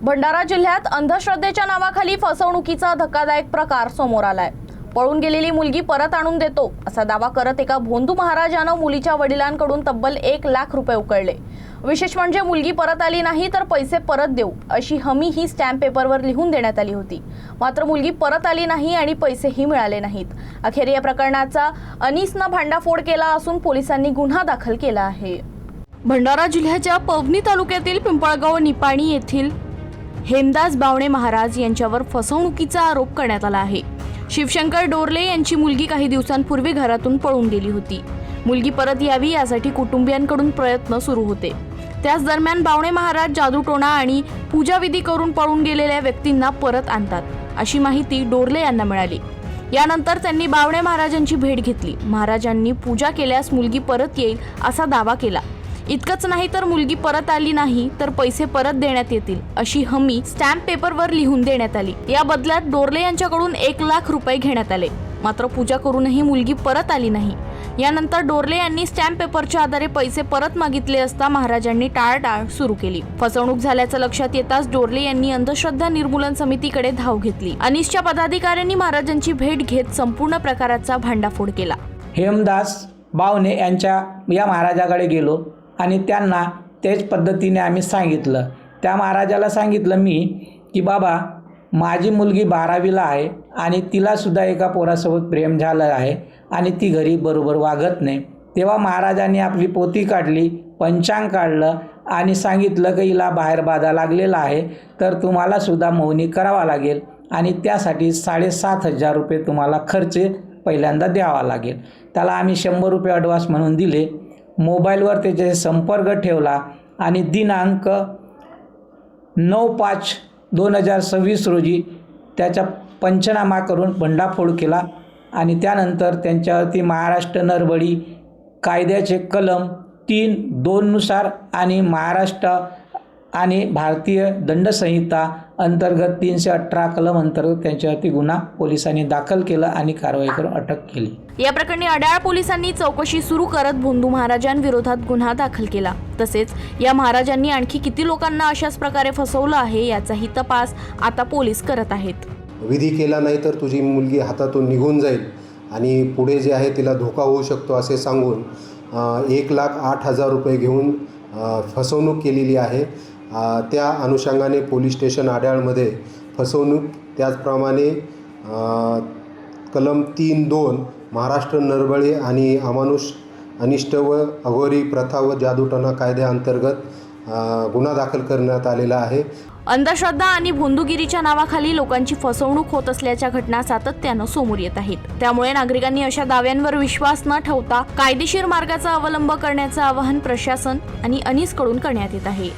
भंडारा जिल्ह्यात अंधश्रद्धेच्या नावाखाली फसवणुकीचा धक्कादायक प्रकार समोर आलाय। पळून गेलेली मुलगी परत आणून देतो असा दावा करत एका भोंदू महाराजानं मुलीच्या वडिलांकडून तब्बल 1 लाख रुपये उकळले। विशेष म्हणजे मुलगी परत आली नाही तर पैसे परत देऊ अशी हमी ही स्टॅम्प पेपरवर लिहून देण्यात आली होती। मात्र मुलगी परत आली नाही आणि पैसेही मिळाले नाहीत। अखेर या प्रकरणाचा अनीसनं भांडाफोड केला असून पोलिसांनी गुन्हा दाखल केला आहे। भंडारा जिल्ह्याच्या पवनी तालुक्यातील पिंपळगाव निपाणी येथील हेमदास बावणे महाराज यांच्यावर फसवणुकीचा आरोप करण्यात आला आहे। शिवशंकर डोरले यांची मुलगी काही दिवसांपूर्वी घरातून पळून गेली होती। मुलगी परत यावी यासाठी कुटुंबियांकडून प्रयत्न सुरू होते। त्याच दरम्यान बावणे महाराज जादूटोणा आणि पूजाविधी करून पळून गेलेल्या व्यक्तींना परत आणतात अशी माहिती डोरले यांना मिळाली। यानंतर त्यांनी बावणे महाराजांची भेट घेतली। महाराजांनी पूजा केल्यास मुलगी परत येईल असा दावा केला। इतकंच नाही तर मुलगी परत आली नाही तर पैसे परत देण्यात येतील अशी हमी स्टॅम्प पेपरवर लिहून देण्यात आली। या बदल्यात डोरले यांच्याकडून 1 लाख रुपये घेण्यात आले। मात्र पूजा करूनही मुलगी परत आली नाही। यानंतर डोरले यांनी स्टॅम्प पेपरच्या आधारे पैसे परत मागितले असता महाराजांनी टाळाटाळ सुरू केली। फसवणूक झाल्याचं लक्षात येताच डोरले यांनी अंधश्रद्धा निर्मूलन समितीकडे धाव घेतली। अनीसच्या पदाधिकाऱ्यांनी महाराजांची भेट घेत संपूर्ण प्रकाराचा भांडाफोड केला। हेमदास बावणे यांच्या या महाराजाकडे गेलो आणि त्यांना त्याच पद्धतीने आम्ही सांगितलं। त्या महाराजाला सांगितलं मी की बाबा माझी मुलगी 12वीला आहे आणि तिलासुद्धा एका पोरासोबत प्रेम झालं आहे आणि ती घरी बरोबर वागत नाही। तेव्हा महाराजांनी आपली पोथी काढली, पंचांग काढलं आणि सांगितलं की हिला बाहेर बाधा लागलेला आहे तर तुम्हालासुद्धा मौनी करावा लागेल आणि त्यासाठी 7,500 रुपये तुम्हाला खर्च पहिल्यांदा द्यावा लागेल। त्याला आम्ही 100 रुपये ॲडव्हान्स म्हणून दिले। मोबाईलवर त्याचे संपर्क ठेवला आणि दिनांक 9/5/2026 रोजी त्याचा पंचनामा करून भांडाफोड केला आणि त्यानंतर त्यांच्यावरती महाराष्ट्र नरबळी कायद्याचे कलम 3(2) नुसार आणि महाराष्ट्र आणि भारतीय दंडसंहिता अंतर्गत 318 कलम अंतर्गत त्यांच्यावरती गुन्हा पोलिसांनी दाखल केला आणि कारवाई करून अटक केली। या प्रकरणी अड्याळ पोलिसांनी चौकशी सुरू करत भोंदू महाराजांविरोधात गुन्हा दाखल केला। तसेच या महाराजांनी आणखी किती लोकांना अशाच प्रकारे फसवलं आहे याचाही तपास आता पोलीस करत आहेत। विधी केला नाही तर तुझी मुलगी हातातून निघून जाईल आणि पुढे जे आहे तिला धोका होऊ शकतो असे सांगून 1,08,000 रुपये घेऊन फसवणूक केलेली आहे। त्या अनुषंगाने पोलीस स्टेशन अड्याळमध्ये फसवणूक त्याचप्रमाणे कलम 3(2) महाराष्ट्र नरबळी आणि अमानुष अनिष्ट व अघोरी प्रथा व जादूटोणा कायद्याअंतर्गत गुन्हा दाखल करण्यात आलेला आहे। अंधश्रद्धा आणि भोंदूगिरीच्या नावाखाली लोकांची फसवणूक होत असल्याच्या घटना सातत्यानं समोर येत आहेत। त्यामुळे नागरिकांनी अशा दाव्यांवर विश्वास न ठेवता कायदेशीर मार्गाचा अवलंब करण्याचं आवाहन प्रशासन आणि अनीसकडून करण्यात येत आहे।